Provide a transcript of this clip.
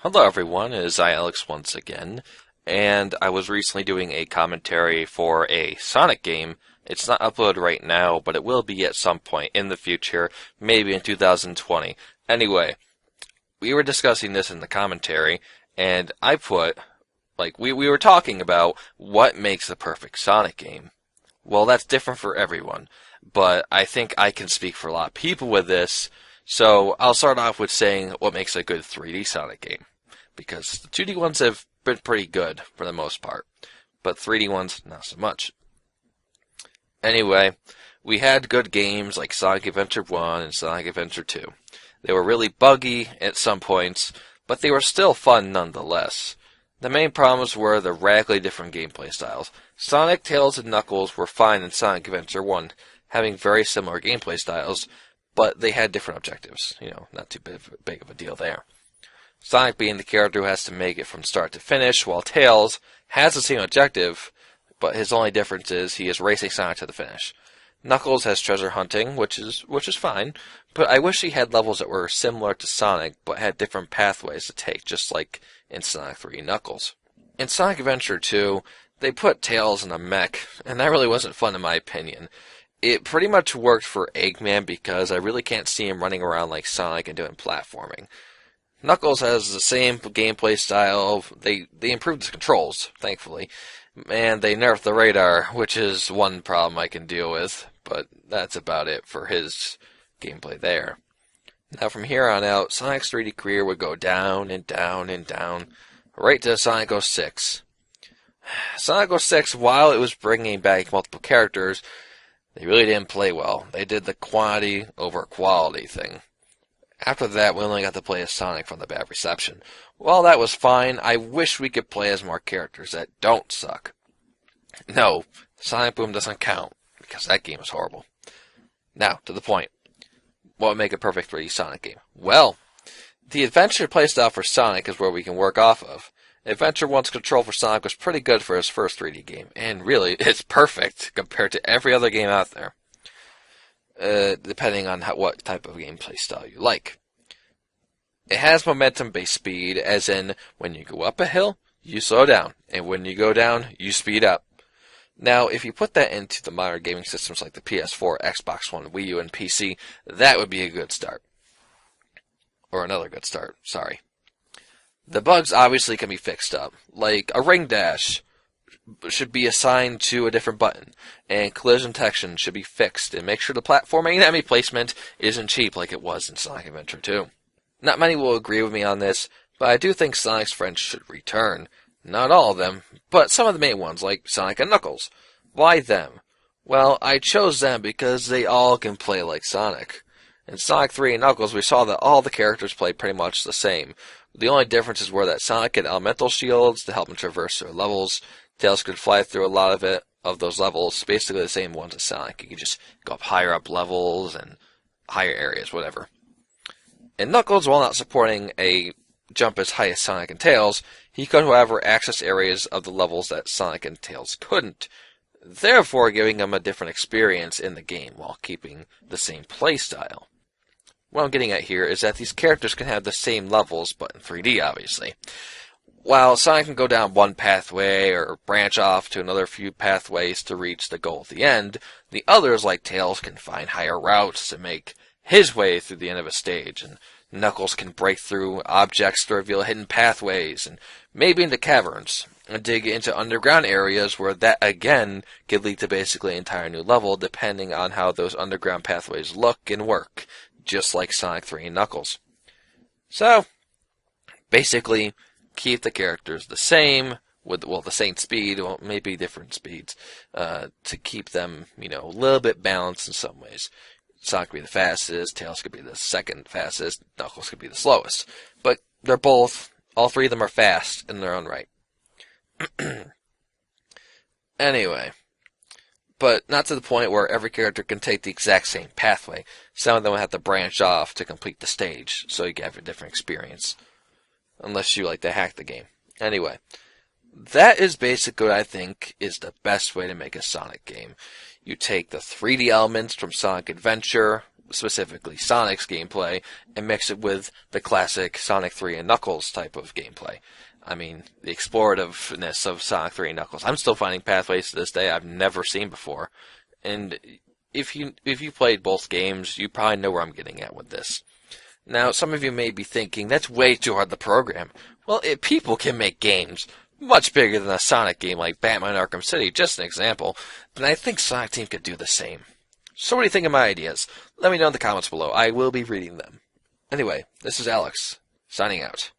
Hello everyone, it is Alex once again, and I was recently doing a commentary for a Sonic game. It's not uploaded right now, but it will be at some point in the future, maybe in 2020. Anyway, we were discussing this in the commentary, and I put, we were talking about what makes the perfect Sonic game. Well, that's different for everyone, but I think I can speak for a lot of people with this, so I'll start off with saying what makes a good 3D Sonic game. Because the 2D ones have been pretty good for the most part, but 3D ones, not so much. Anyway, we had good games like Sonic Adventure 1 and Sonic Adventure 2. They were really buggy at some points, but they were still fun nonetheless. The main problems were the radically different gameplay styles. Sonic, Tails, and Knuckles were fine in Sonic Adventure 1, having very similar gameplay styles, but they had different objectives. Not too big of a deal there. Sonic being the character who has to make it from start to finish, while Tails has the same objective, but his only difference is he is racing Sonic to the finish. Knuckles has treasure hunting, which is fine, but I wish he had levels that were similar to Sonic, but had different pathways to take, just like in Sonic 3 Knuckles. In Sonic Adventure 2, they put Tails in a mech, and that really wasn't fun in my opinion. It pretty much worked for Eggman because I really can't see him running around like Sonic and doing platforming. Knuckles has the same gameplay style. They improved the controls, thankfully, and they nerfed the radar, which is one problem I can deal with, but that's about it for his gameplay there. Now from here on out, Sonic's 3D career would go down and down and down, right to Sonic 06. Sonic 06, while it was bringing back multiple characters, they really didn't play well. They did the quantity over quality thing. After that, we only got to play as Sonic from the bad reception. Well, that was fine. I wish we could play as more characters that don't suck. No, Sonic Boom doesn't count, because that game is horrible. Now, to the point. What would make a perfect 3D Sonic game? Well, the adventure playstyle for Sonic is where we can work off of. Adventure 1's control for Sonic was pretty good for his first 3D game, and really, it's perfect compared to every other game out there. Depending on what type of gameplay style you like. It has momentum-based speed, as in, when you go up a hill, you slow down, and when you go down, you speed up. Now, if you put that into the modern gaming systems like the PS4, Xbox One, Wii U, and PC, that would be a good start. Or another good start, sorry. The bugs obviously can be fixed up, like a ring dash should be assigned to a different button, and collision detection should be fixed, and make sure the platforming and enemy placement isn't cheap like it was in Sonic Adventure 2. Not many will agree with me on this, but I do think Sonic's friends should return. Not all of them, but some of the main ones, like Sonic and Knuckles. Why them? Well, I chose them because they all can play like Sonic. In Sonic 3 and Knuckles, we saw that all the characters play pretty much the same. The only differences were that Sonic had elemental shields to help him traverse their levels. Tails could fly through a lot of those levels, basically the same ones as Sonic. You could just go up higher up levels and higher areas, whatever. In Knuckles, while not supporting a jump as high as Sonic and Tails, he could, however, access areas of the levels that Sonic and Tails couldn't, therefore giving him a different experience in the game while keeping the same playstyle. What I'm getting at here is that these characters can have the same levels, but in 3D, obviously. While Sonic can go down one pathway or branch off to another few pathways to reach the goal at the end, the others, like Tails, can find higher routes to make his way through the end of a stage, and Knuckles can break through objects to reveal hidden pathways, and maybe into caverns, and dig into underground areas where that, again, could lead to basically an entire new level, depending on how those underground pathways look and work, just like Sonic 3 and Knuckles. So, basically, keep the characters the same, with the same speed, well, maybe different speeds, to keep them, a little bit balanced in some ways. Sonic could be the fastest, Tails could be the second fastest, Knuckles could be the slowest. But they're both, all three of them are fast in their own right. Anyway, but not to the point where every character can take the exact same pathway. Some of them will have to branch off to complete the stage, so you can have a different experience. Unless you like to hack the game. Anyway, that is basically what I think is the best way to make a Sonic game. You take the 3D elements from Sonic Adventure, specifically Sonic's gameplay, and mix it with the classic Sonic 3 and Knuckles type of gameplay. I mean, the explorativeness of Sonic 3 and Knuckles. I'm still finding pathways to this day I've never seen before. And if you played both games, you probably know where I'm getting at with this. Now, some of you may be thinking, that's way too hard to program. Well, people can make games much bigger than a Sonic game like Batman Arkham City, just an example, then I think Sonic Team could do the same. So what do you think of my ideas? Let me know in the comments below. I will be reading them. Anyway, this is Alex, signing out.